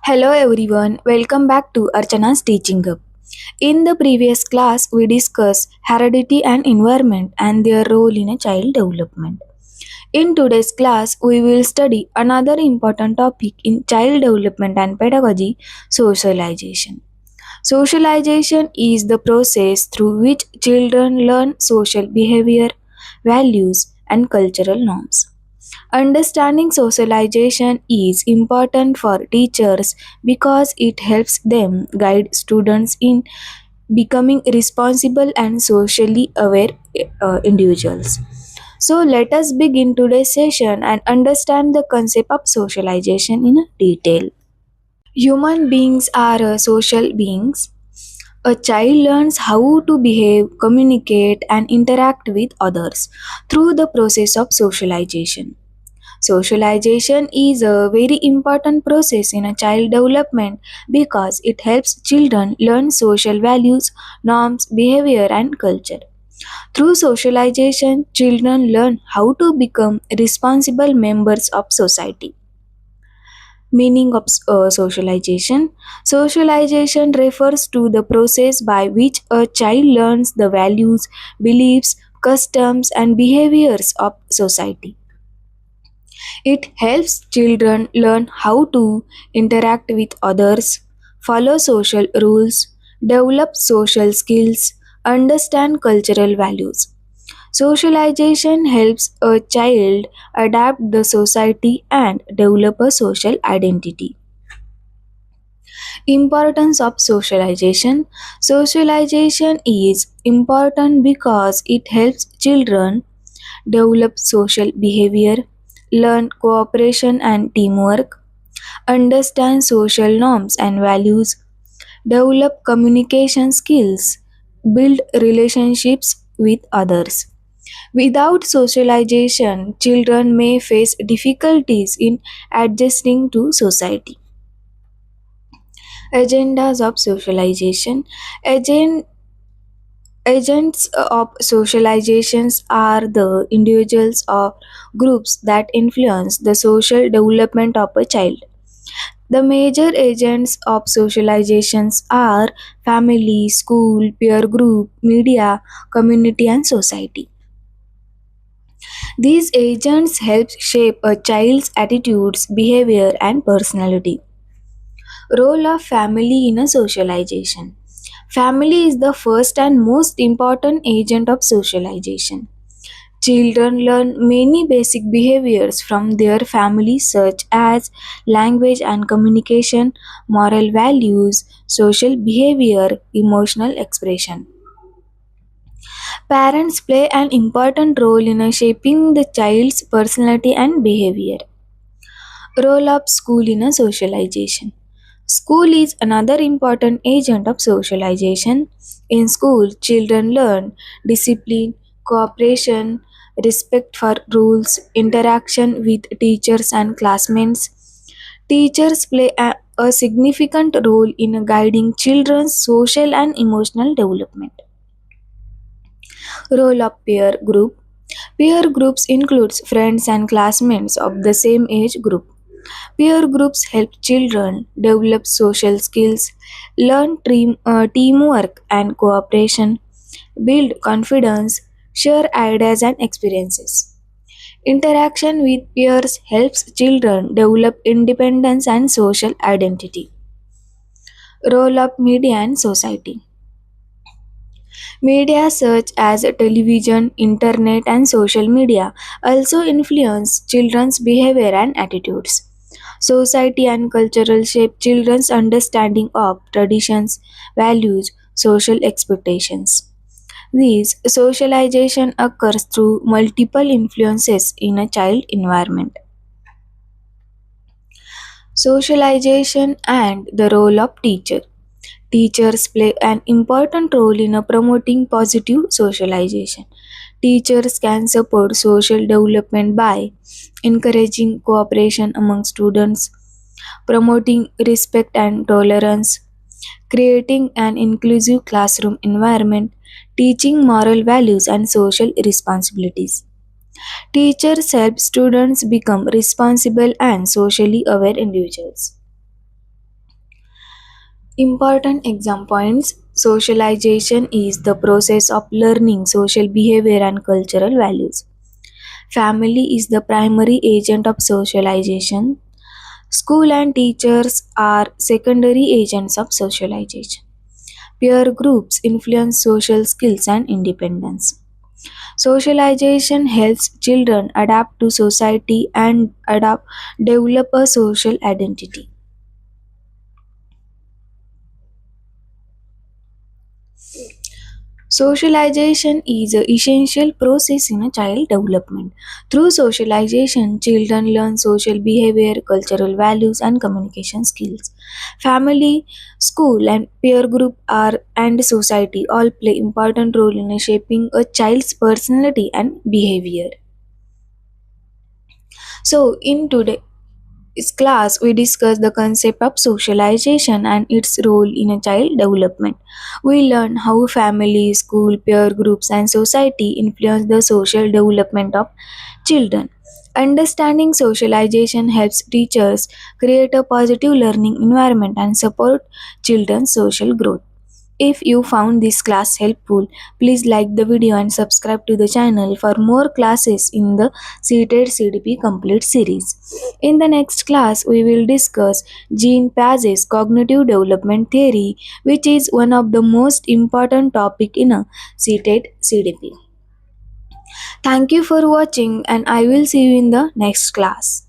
Hello everyone, welcome back to Archana's Teaching Hub. In the previous class, we discussed heredity and environment and their role in a child development. In today's class, we will study another important topic in child development and pedagogy, socialization. Socialization is the process through which children learn social behavior, values, and cultural norms. Understanding socialization is important for teachers because it helps them guide students in becoming responsible and socially aware individuals. So, let us begin today's session and understand the concept of socialization in detail. Human beings are social beings. A child learns how to behave, communicate, and interact with others through the process of socialization. Socialization is a very important process in a child development because it helps children learn social values, norms, behavior, and culture. Through socialization, children learn how to become responsible members of society. Meaning of socialization. Socialization refers to the process by which a child learns the values, beliefs, customs, and behaviors of society. It helps children learn how to interact with others, follow social rules, develop social skills, understand cultural values. Socialization helps a child adapt the society and develop a social identity. Importance of socialization. Socialization is important because it helps children develop social behavior, learn cooperation and teamwork, understand social norms and values, develop communication skills, build relationships with others. Without socialization, children may face difficulties in adjusting to society. Agendas of socialization. Agen- Agents of socializations are the individuals or groups that influence the social development of a child. The major agents of socializations are family, school, peer group, media, community, and society. These agents help shape a child's attitudes, behavior, and personality. Role of family in a socialization. Family is the first and most important agent of socialization. Children learn many basic behaviors from their families, such as language and communication, moral values, social behavior, emotional expression. Parents play an important role in shaping the child's personality and behavior. Role of school in a socialization. School is another important agent of socialization. In school, children learn discipline, cooperation, respect for rules, interaction with teachers and classmates. Teachers play a significant role in guiding children's social and emotional development. Role of peer group. Peer groups includes friends and classmates of the same age group. Peer groups help children develop social skills, learn teamwork and cooperation, build confidence, share ideas and experiences. Interaction with peers helps children develop independence and social identity. Role of media and society. Media such as television, internet, and social media also influence children's behavior and attitudes. Society and cultural shape children's understanding of traditions, values, social expectations. This socialization occurs through multiple influences in a child environment. Socialization and the role of teacher. Teachers play an important role in promoting positive socialization. Teachers can support social development by encouraging cooperation among students, promoting respect and tolerance, creating an inclusive classroom environment, teaching moral values and social responsibilities. Teachers help students become responsible and socially aware individuals. Important exam points. Socialization is the process of learning social behavior and cultural values. Family is the primary agent of socialization. School and teachers are secondary agents of socialization. Peer groups influence social skills and independence. Socialization helps children adapt to society and develop a social identity. Socialization is an essential process in a child development. Through socialization, children learn social behavior, cultural values, and communication skills. Family, school, and peer group are and society all play important role in shaping a child's personality and behavior. So, in today's class, we discuss the concept of socialization and its role in a child development. We learn how family, school, peer groups, and society influence the social development of children. Understanding socialization helps teachers create a positive learning environment and support children's social growth. If you found this class helpful, please like the video and subscribe to the channel for more classes in the CTET CDP complete series. In the next class, we will discuss Jean Piaget's cognitive development theory, which is one of the most important topic in a CTET CDP. Thank you for watching and I will see you in the next class.